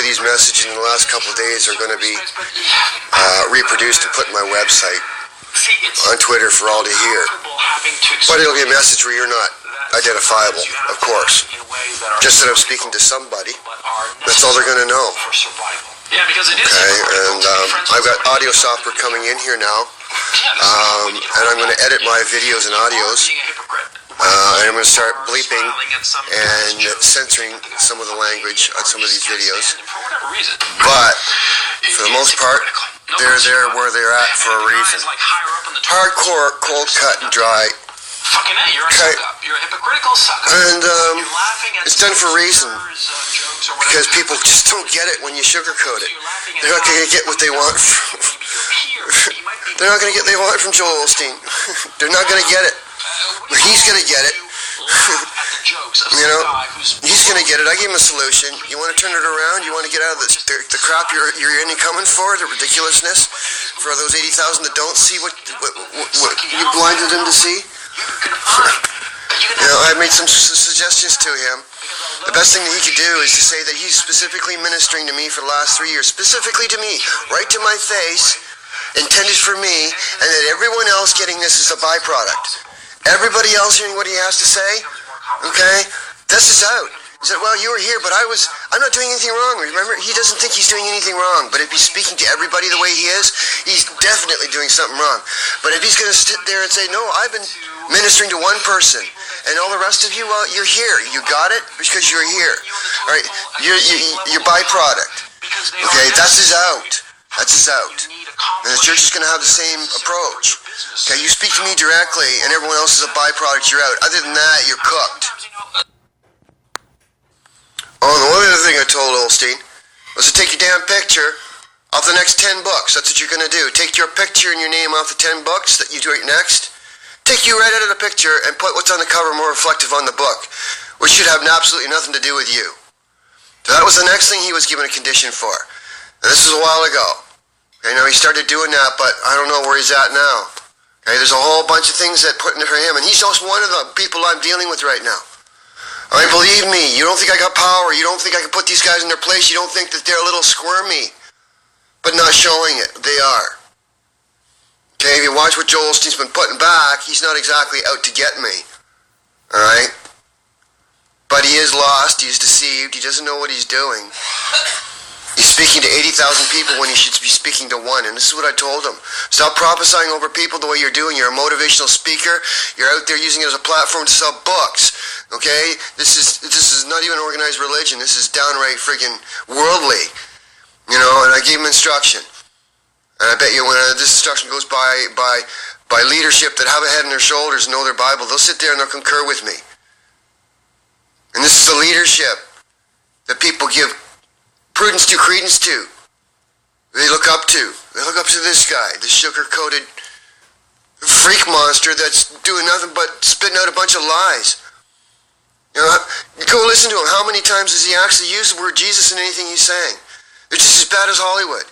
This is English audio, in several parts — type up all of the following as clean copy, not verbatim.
these messages in the last couple of days are going to be reproduced and put in my website on Twitter for all to hear. But it'll be a message where you're not identifiable, of course. Just that I'm speaking to somebody. That's all they're going to know. Okay, and I've got audio software coming in here now. And I'm going to edit my videos and audios. And I'm going to start bleeping and censoring some of the language on some of these videos. But, for the most part, they're there where they're at for a reason. Hardcore, cold cut and dry. Okay. And it's done for a reason. Because people just don't get it when you sugarcoat it. They're not going to get what they want from... They're not going to get what they want from Joel Osteen. They're not going to get it. He's going to get it. You know, he's going to get it. I gave him a solution. You want to turn it around? You want to get out of the crap you're in coming for, the ridiculousness, for those 80,000 that don't see what you blinded them to see? You know, I made some suggestions to him. The best thing that he could do is to say that he's specifically ministering to me for the last 3 years, specifically to me, right to my face, intended for me, and that everyone else getting this is a byproduct. Everybody else hearing what he has to say, okay, this is out. He said, well, you were here, but I'm not doing anything wrong. Remember, he doesn't think he's doing anything wrong, but if he's speaking to everybody the way he is, he's definitely doing something wrong. But if he's going to sit there and say, no, I've been ministering to one person, and all the rest of you, well, you're here. You got it? Because you're here. All right, you're byproduct. Okay, that's his out. That's his out. And the church is going to have the same approach. Okay, you speak to me directly, and everyone else is a byproduct, you're out. Other than that, you're cooked. Oh, and the one other thing I told Osteen was to take your damn picture off the next 10 books. That's what you're going to do. Take your picture and your name off the 10 books that you do it next. Take you right out of the picture and put what's on the cover more reflective on the book, which should have absolutely nothing to do with you. So that was the next thing he was given a condition for. And this was a while ago. Okay, now he started doing that, but I don't know where he's at now. Okay, there's a whole bunch of things that put in for him, and he's just one of the people I'm dealing with right now. I mean, believe me, you don't think I got power, you don't think I can put these guys in their place, you don't think that they're a little squirmy, but not showing it. They are. Okay, if you watch what Joel Osteen's been putting back, he's not exactly out to get me. Alright? But he is lost, he's deceived, he doesn't know what he's doing. He's speaking to 80,000 people when he should be speaking to one, and this is what I told him. Stop prophesying over people the way you're doing. You're a motivational speaker. You're out there using it as a platform to sell books. Okay? This is not even organized religion. This is downright freaking worldly. You know, and I gave him instruction. And I bet you when this instruction goes by leadership that have a head on their shoulders and know their Bible, they'll sit there and they'll concur with me. And this is the leadership that people give prudence to, credence to. They look up to. They look up to this guy, this sugar-coated freak monster that's doing nothing but spitting out a bunch of lies. You know, go listen to him. How many times does he actually use the word Jesus in anything he's saying? It's just as bad as Hollywood.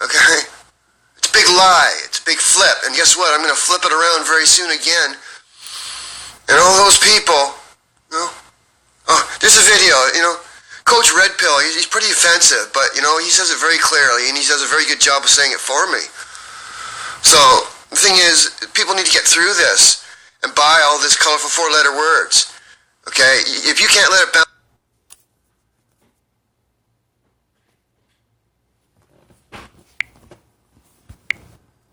Okay? It's a big lie. It's a big flip. And guess what? I'm going to flip it around very soon again. And all those people, you know, oh, there's a video, you know, Coach Red Pill, he's pretty offensive, but, you know, he says it very clearly, and he does a very good job of saying it for me. So, the thing is, people need to get through this and buy all this colorful four-letter words. Okay? If you can't let it bounce...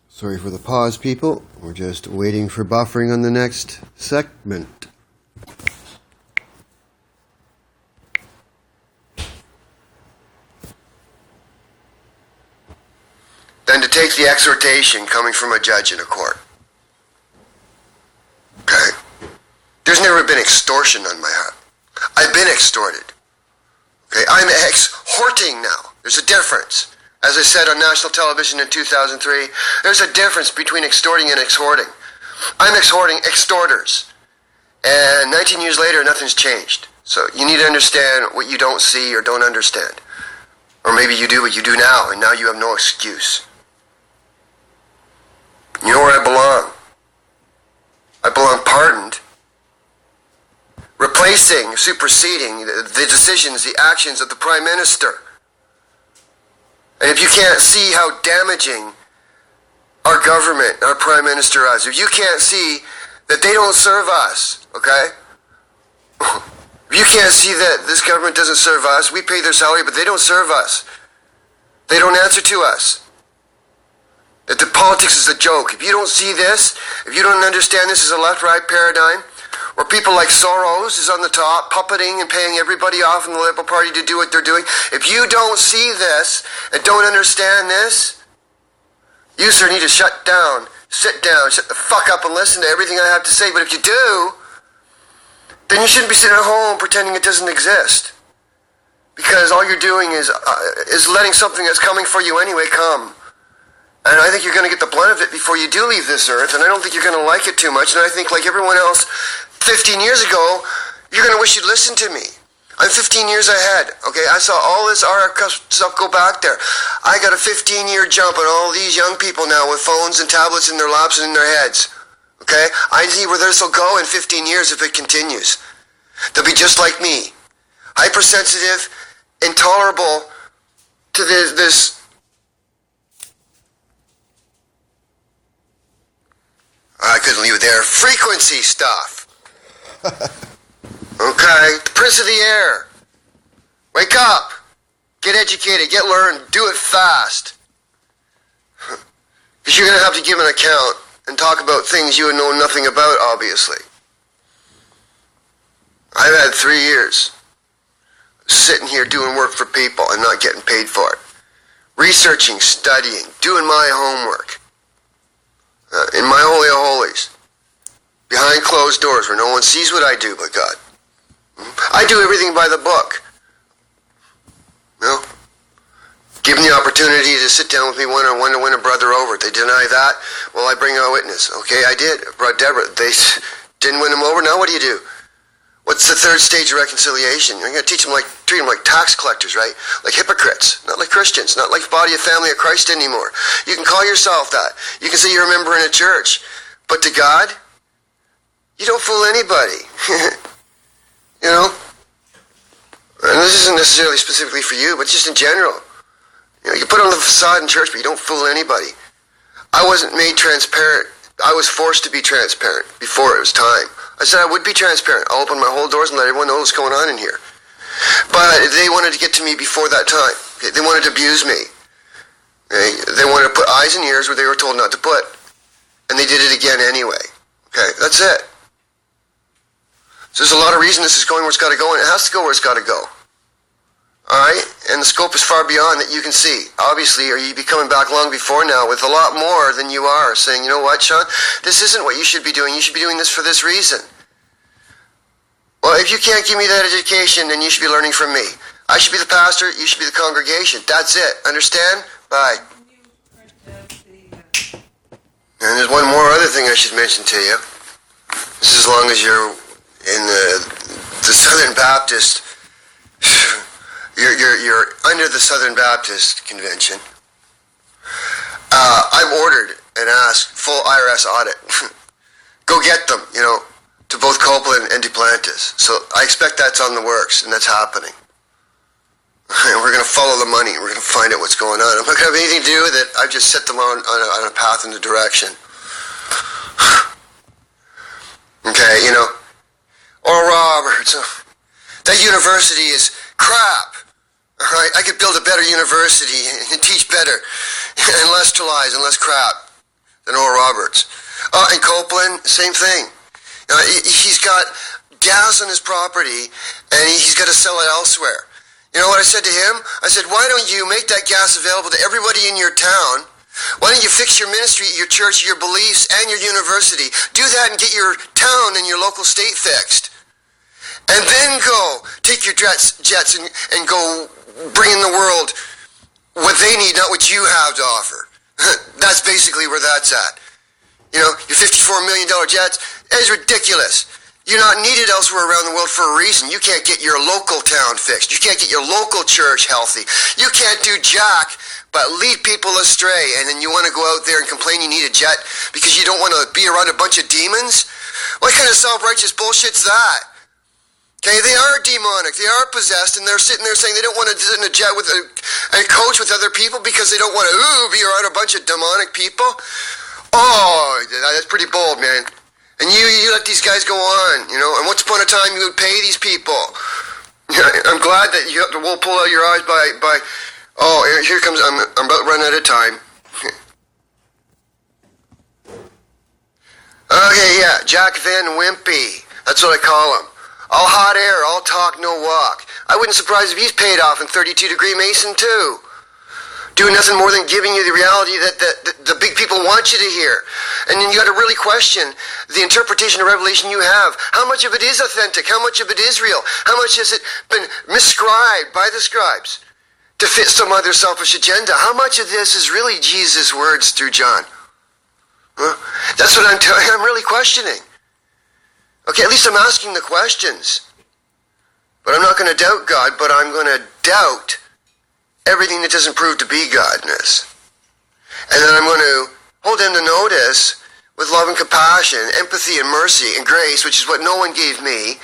Sorry for the pause, people. We're just waiting for buffering on the next segment. Than to take the exhortation coming from a judge in a court. Okay? There's never been extortion on my heart. I've been extorted. Okay? I'm exhorting now. There's a difference. As I said on national television in 2003, there's a difference between extorting and exhorting. I'm exhorting extorters. And 19 years later, nothing's changed. So you need to understand what you don't see or don't understand. Or maybe you do what you do now, and now you have no excuse. You know where I belong. I belong pardoned. Replacing, superseding the decisions, the actions of the Prime Minister. And if you can't see how damaging our government, our prime minister is, if you can't see that they don't serve us, okay? If you can't see that this government doesn't serve us, we pay their salary, but they don't serve us. They don't answer to us. That the politics is a joke. If you don't see this, if you don't understand this as a left-right paradigm, where people like Soros is on the top, puppeting and paying everybody off in the Liberal Party to do what they're doing. If you don't see this and don't understand this, you, sir, need to shut down, sit down, shut the fuck up and listen to everything I have to say. But if you do, then you shouldn't be sitting at home pretending it doesn't exist. Because all you're doing is letting something that's coming for you anyway come. And I think you're going to get the blunt of it before you do leave this earth, and I don't think you're going to like it too much. And I think, like everyone else, 15 years ago, you're going to wish you'd listened to me. I'm 15 years ahead, okay? I saw all this RF stuff go back there. I got a 15-year jump on all these young people now with phones and tablets in their laps and in their heads, okay? I see where this will go in 15 years if it continues. They'll be just like me. Hypersensitive, intolerable to this I couldn't leave it there. Frequency stuff. Okay? The Prince of the Air. Wake up. Get educated. Get learned. Do it fast. Because you're going to have to give an account and talk about things you know nothing about, obviously. I've had 3 years sitting here doing work for people and not getting paid for it. Researching, studying, doing my homework. In my holy of holies, behind closed doors where no one sees what I do but God. I do everything by the book. You know? Given the opportunity to sit down with me one-on-one to win a brother over. They deny that, well, I bring a witness. Okay, I did. I brought Deborah. They didn't win him over. Now what do you do? What's the third stage of reconciliation? You're going to treat them like tax collectors, right? Like hypocrites, not like Christians, not like the body of family of Christ anymore. You can call yourself that. You can say you're a member in a church. But to God, you don't fool anybody. You know? And this isn't necessarily specifically for you, but just in general. You know, you put on the facade in church, but you don't fool anybody. I wasn't made transparent. I was forced to be transparent before it was time. I said I would be transparent. I'll open my whole doors and let everyone know what's going on in here. But they wanted to get to me before that time. Okay? They wanted to abuse me. Okay? They wanted to put eyes and ears where they were told not to put. And they did it again anyway. Okay? That's it. So there's a lot of reason this is going where it's got to go, and it has to go where it's got to go. Alright? And the scope is far beyond that you can see. Obviously, or you'd be coming back long before now with a lot more than you are, saying, you know what, Sean? This isn't what you should be doing. You should be doing this for this reason. Well, if you can't give me that education, then you should be learning from me. I should be the pastor. You should be the congregation. That's it. Understand? Bye. And there's one more other thing I should mention to you. This is as long as you're in the Southern Baptist... You're under the Southern Baptist Convention. I've ordered and asked full IRS audit. Go get them, you know, to both Copeland and Duplantis. So I expect that's on the works, and that's happening. And we're going to follow the money. We're going to find out what's going on. I'm not going to have anything to do with it. I've just set them on a path and a direction. Okay, you know. Oral Roberts. That university is crap. All right, I could build a better university and teach better and less lies and less crap than Oral Roberts. And Copeland, same thing. He's got gas on his property and he's got to sell it elsewhere. You know what I said to him? I said, why don't you make that gas available to everybody in your town? Why don't you fix your ministry, your church, your beliefs, and your university? Do that and get your town and your local state fixed. And then go take your jets and go bring in the world what they need, not what you have to offer. That's basically where that's at. You know, your $54 million jets is ridiculous. You're not needed elsewhere around the world for a reason. You can't get your local town fixed. You can't get your local church healthy. You can't do jack but lead people astray. And then you want to go out there and complain you need a jet because you don't want to be around a bunch of demons? What kind of self-righteous bullshit's that? Okay, they are demonic. They are possessed, and they're sitting there saying they don't want to sit in a jet with a coach with other people because they don't want to be around a bunch of demonic people. Oh, that's pretty bold, man. And you let these guys go on, and once upon a time you would pay these people. I'm glad that you will pull out your eyes by oh, here comes, I'm about to run out of time. Okay, yeah, Jack Van Wimpy. That's what I call him. All hot air, all talk, no walk. I wouldn't surprise if he's paid off in 32-degree Mason too. Doing nothing more than giving you the reality that the big people want you to hear. And then you got to really question the interpretation of Revelation you have. How much of it is authentic? How much of it is real? How much has it been miscribed by the scribes to fit some other selfish agenda? How much of this is really Jesus' words through John? Huh? That's what I'm really questioning. Okay, at least I'm asking the questions. But I'm not going to doubt God, but I'm going to doubt everything that doesn't prove to be godness. And then I'm going to hold them to notice with love and compassion, empathy and mercy and grace, which is what no one gave me.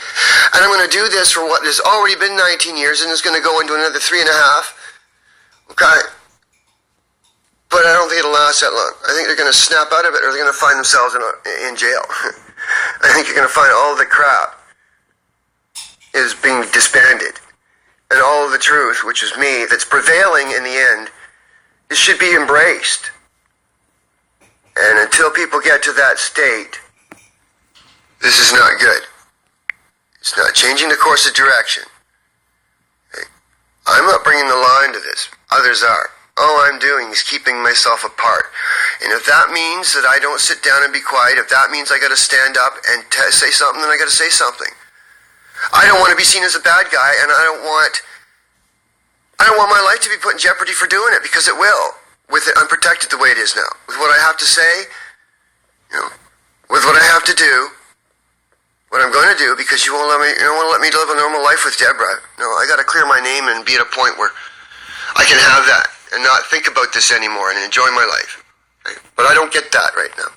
And I'm going to do this for what has already been 19 years and is going to go into another 3.5. Okay? But I don't think it'll last that long. I think they're going to snap out of it or they're going to find themselves in jail. I think you're going to find all the crap is being disbanded. And all of the truth, which is me, that's prevailing in the end, it should be embraced. And until people get to that state, this is not good. It's not changing the course of direction. Okay? I'm not bringing the law into this. Others are. All I'm doing is keeping myself apart. And if that means that I don't sit down and be quiet, if that means I got to stand up and say something, then I got to say something. I don't want to be seen as a bad guy, and I don't want my life to be put in jeopardy for doing it, because it will, with it unprotected the way it is now. With what I have to say, with what I have to do, what I'm going to do, because you don't want to let me live a normal life with Deborah. No, I got to clear my name and be at a point where I can have that and not think about this anymore and enjoy my life. Okay? But I don't get that right now.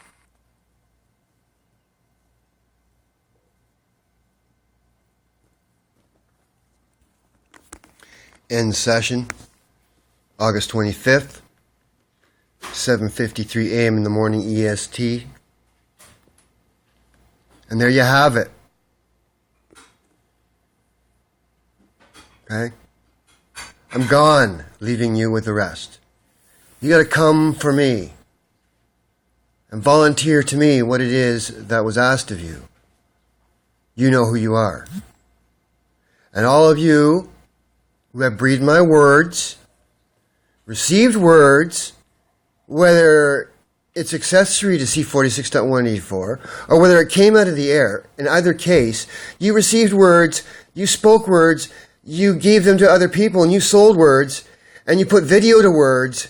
End session, August 25th, 7:53 a.m. in the morning EST. And there you have it. Okay? I'm gone, leaving you with the rest. You got to come for me and volunteer to me what it is that was asked of you. You know who you are. And all of you who have breathed my words, received words, whether it's accessory to C46.184, or whether it came out of the air, in either case, you received words, you spoke words, you gave them to other people, and you sold words, and you put video to words,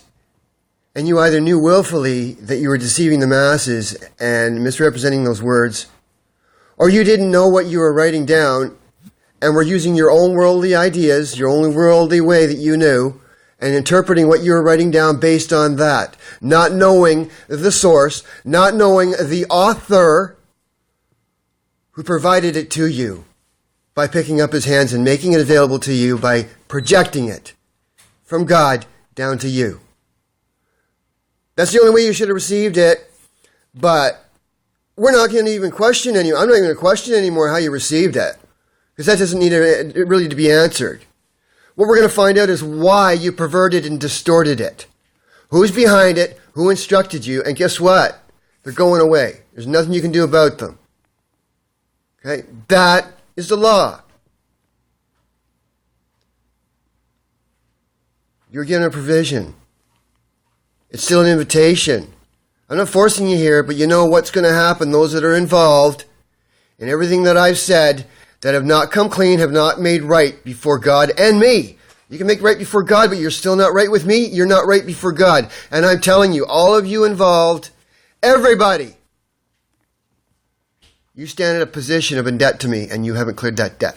and you either knew willfully that you were deceiving the masses and misrepresenting those words, or you didn't know what you were writing down, and were using your own worldly ideas, your only worldly way that you knew, and interpreting what you were writing down based on that, not knowing the source, not knowing the author who provided it to you by picking up his hands and making it available to you by projecting it from God down to you. That's the only way you should have received it, but we're not going to even question I'm not even going to question anymore how you received it. Because that doesn't need really to be answered. What we're going to find out is why you perverted and distorted it. Who's behind it, who instructed you, and guess what? They're going away. There's nothing you can do about them. Okay? That is the law. You're given a provision. It's still an invitation. I'm not forcing you here, but you know what's going to happen. Those that are involved in everything that I've said, that have not come clean, have not made right before God and me. You can make right before God, but you're still not right with me. You're not right before God. And I'm telling you, all of you involved, everybody, you stand in a position of in debt to me, and you haven't cleared that debt.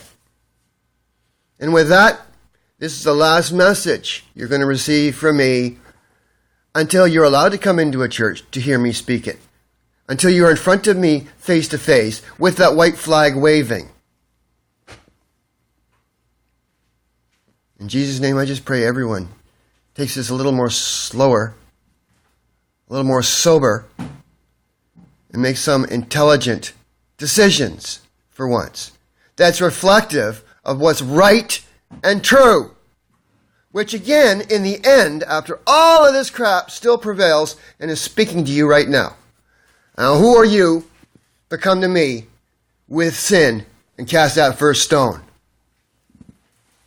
And with that, this is the last message you're going to receive from me until you're allowed to come into a church to hear me speak it. Until you're in front of me face to face with that white flag waving. In Jesus' name, I just pray everyone takes this a little more slower, a little more sober, and makes some intelligent decisions for once. That's reflective of what's right and true. Which again, in the end, after all of this crap, still prevails and is speaking to you right now. Now, who are you to come to me with sin and cast that first stone?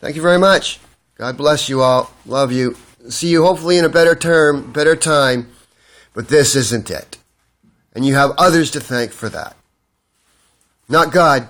Thank you very much. God bless you all. Love you. See you hopefully in a better time. But this isn't it. And you have others to thank for that. Not God.